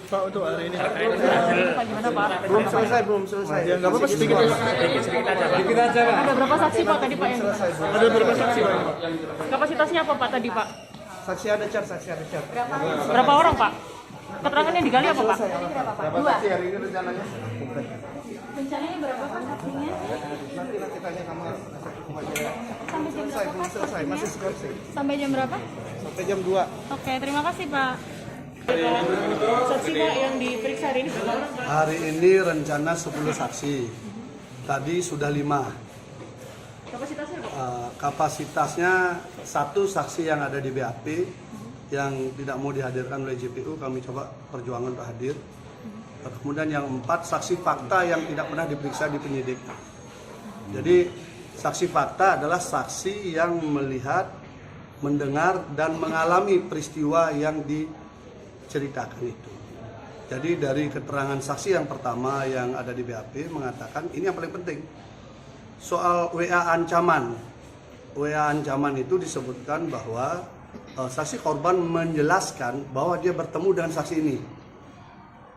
Pak, untuk hari ini Pak, gimana Pak? belum selesai. Ya nggak apa-apa, sedikit aja. Sedikit aja, Pak. Sedikit aja, Pak. Ada berapa saksi Pak tadi Pak yang Ada berapa saksi, Pak? kapasitasnya apa Pak tadi Pak? Saksi ada cat. Berapa orang Pak? Keterangan yang digali apa Pak? Berapa saksi hari ini rencananya? Rencananya berapa Pak saksinya? Nanti tanya sama Sampai jam berapa belum Pak? selesai, masih skripsi. Sampai jam berapa? Sampai jam 2. Oke, terima kasih Pak. Saksi Pak yang diperiksa hari ini berapa orang? Hari ini rencana 10 saksi. Tadi sudah 5. Kapasitasnya Pak? Kapasitasnya 1 saksi yang ada di BAP yang tidak mau dihadirkan oleh JPU, kami coba perjuangan untuk hadir. Kemudian yang 4 saksi fakta yang tidak pernah diperiksa di penyidik. Jadi saksi fakta adalah saksi yang melihat, mendengar dan mengalami peristiwa yang diceritakan itu. Jadi dari keterangan saksi yang pertama yang ada di BAP mengatakan ini yang paling penting. Soal WA ancaman. WA ancaman itu disebutkan bahwa saksi korban menjelaskan bahwa dia bertemu dengan saksi ini.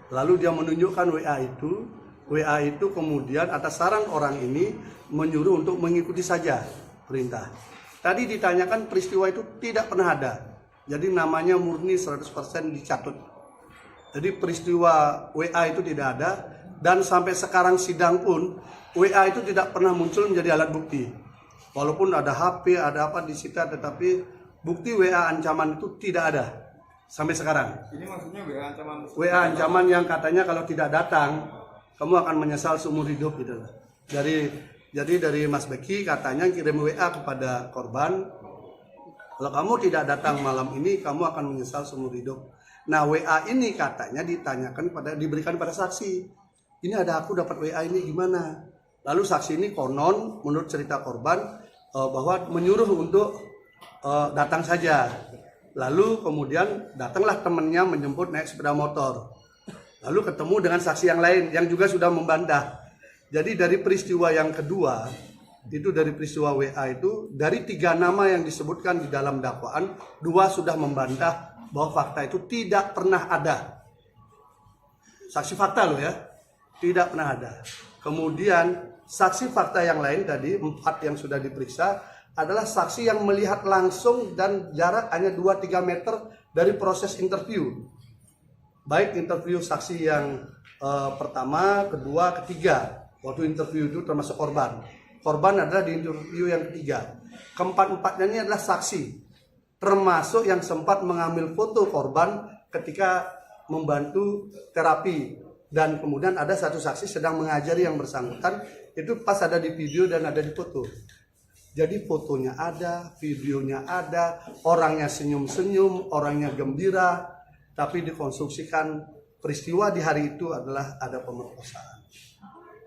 Lalu dia menunjukkan WA itu. WA itu kemudian atas saran orang ini menyuruh untuk mengikuti saja perintah. Tadi ditanyakan peristiwa itu tidak pernah ada. Jadi namanya murni 100% dicatut. Jadi peristiwa WA itu tidak ada. Dan sampai sekarang sidang pun WA itu tidak pernah muncul menjadi alat bukti. Walaupun ada HP, ada apa disita, tetapi bukti WA ancaman itu tidak ada sampai sekarang. Ini maksudnya WA ancaman. WA ancaman yang katanya kalau tidak datang kamu akan menyesal seumur hidup gitu. Jadi dari Mas Beki katanya kirim WA kepada korban, kalau kamu tidak datang malam ini kamu akan menyesal seumur hidup. Nah WA ini katanya diberikan pada saksi. Ini ada aku dapat WA ini gimana? Lalu saksi ini konon menurut cerita korban bahwa menyuruh untuk datang saja. Lalu kemudian datanglah temannya menjemput naik sepeda motor. Lalu ketemu dengan saksi yang lain yang juga sudah membantah. Jadi dari peristiwa yang kedua, itu dari peristiwa WA itu, dari 3 nama yang disebutkan di dalam dakwaan, 2 sudah membantah bahwa fakta itu tidak pernah ada. Saksi fakta loh ya, tidak pernah ada. Kemudian saksi fakta yang lain tadi, 4 yang sudah diperiksa, adalah saksi yang melihat langsung dan jarak hanya 2-3 meter dari proses interview. Baik interview saksi yang pertama, kedua, ketiga. Waktu interview itu termasuk korban. Korban adalah di interview yang ketiga. Keempat-empatnya ini adalah saksi. Termasuk yang sempat mengambil foto korban ketika membantu terapi. Dan kemudian ada satu saksi sedang mengajari yang bersangkutan. Itu pas ada di video dan ada di foto. Jadi fotonya ada, videonya ada, orangnya senyum-senyum, orangnya gembira, tapi dikonstruksikan peristiwa di hari itu adalah ada pemerkosaan.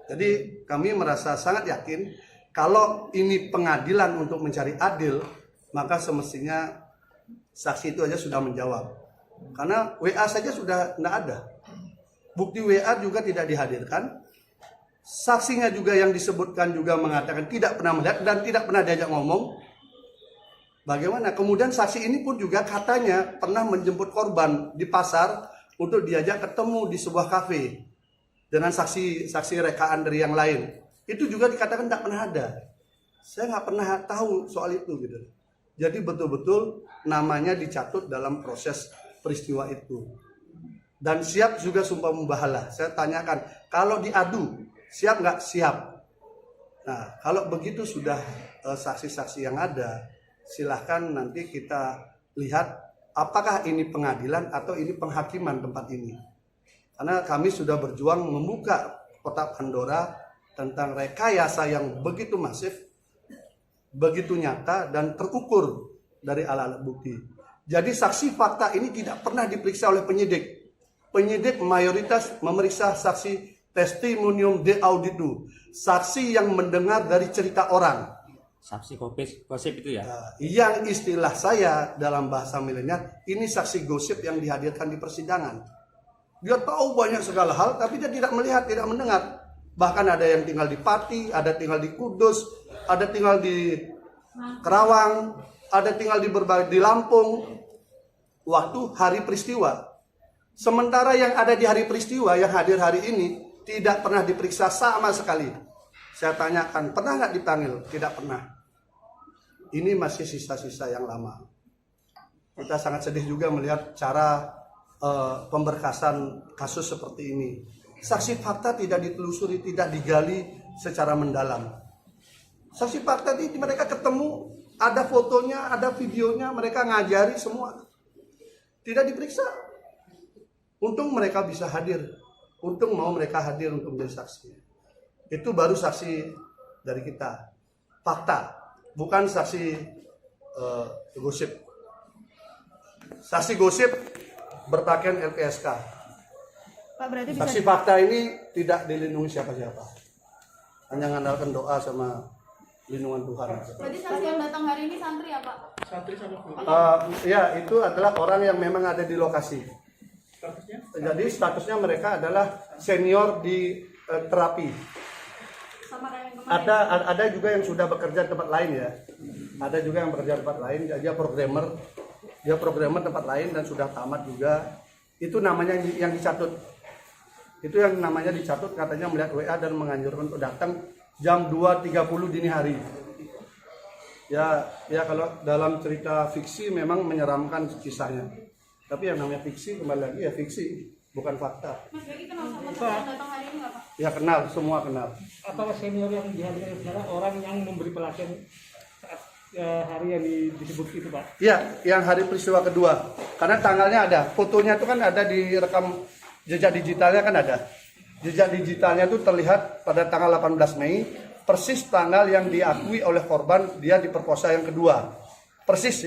Jadi kami merasa sangat yakin kalau ini pengadilan untuk mencari adil, maka semestinya saksi itu aja sudah menjawab. Karena WA saja sudah tidak ada. Bukti WA juga tidak dihadirkan. Saksinya juga yang disebutkan juga mengatakan tidak pernah melihat dan tidak pernah diajak ngomong. Bagaimana? Kemudian saksi ini pun juga katanya pernah menjemput korban di pasar untuk diajak ketemu di sebuah kafe dengan saksi rekaan dari yang lain. Itu juga dikatakan tidak pernah ada. Saya nggak pernah tahu soal itu gitu. Jadi betul-betul namanya dicatut dalam proses peristiwa itu. Dan siap juga sumpah membahala. Saya tanyakan, kalau diadu siap nggak? Siap. Nah, kalau begitu sudah saksi-saksi yang ada, silahkan nanti kita lihat apakah ini pengadilan atau ini penghakiman tempat ini. Karena kami sudah berjuang membuka kotak Pandora tentang rekayasa yang begitu masif, begitu nyata dan terukur dari alat-alat bukti. Jadi saksi fakta ini tidak pernah diperiksa oleh penyidik. Penyidik mayoritas memeriksa saksi testimonium de auditu, saksi yang mendengar dari cerita orang. Saksi gosip itu ya? Yang istilah saya dalam bahasa milenial, ini saksi gosip yang dihadirkan di persidangan. Dia tahu banyak segala hal, tapi dia tidak melihat, tidak mendengar. Bahkan ada yang tinggal di Pati, ada tinggal di Kudus, ada tinggal di Kerawang, ada tinggal di Lampung. Waktu hari peristiwa, Sementara yang ada di hari peristiwa, yang hadir hari ini, tidak pernah diperiksa sama sekali. Saya tanyakan, pernah nggak dipanggil? Tidak pernah. Ini masih sisa-sisa yang lama. Kita sangat sedih juga melihat cara pemberkasan kasus seperti ini. Saksi fakta tidak ditelusuri, tidak digali secara mendalam. Saksi fakta ini mereka ketemu, ada fotonya, ada videonya, mereka ngajari semua. Tidak diperiksa. Untung mereka bisa hadir. Untung mau mereka hadir untuk menjadi saksi. Itu baru saksi dari kita. Fakta, bukan saksi gosip. Saksi gosip berpakaian LPSK. Pak, berarti bisa Saksi fakta ini tidak dilindungi siapa-siapa. Hanya mengandalkan doa sama lindungan Tuhan. berarti saksi yang datang hari ini santri ya, Pak? Ya, itu adalah orang yang memang ada di lokasi. Jadi statusnya mereka adalah senior di terapi. Sama kayak yang kemarin. Ada juga yang sudah bekerja di tempat lain ya. Ada juga yang bekerja di tempat lain. Dia programmer. Dia programmer tempat lain dan sudah tamat juga. Itu namanya yang dicatut. Itu yang namanya dicatut, katanya melihat WA dan menganjurkan untuk datang jam 2.30 dini hari. Ya kalau dalam cerita fiksi memang menyeramkan kisahnya. Tapi yang namanya fiksi kembali lagi ya fiksi, bukan fakta. Mas Beki kenal sama saksi yang datang hari ini nggak, Pak? Ya kenal, semua kenal. Apakah senior yang dihadirkan adalah orang yang memberi pelatihan saat hari yang disebut itu, Pak? Iya, yang hari peristiwa kedua. Karena tanggalnya ada, fotonya itu kan ada di rekam jejak digitalnya kan ada. Jejak digitalnya itu terlihat pada tanggal 18 Mei, persis tanggal yang diakui oleh korban dia diperkosa yang kedua. Persis.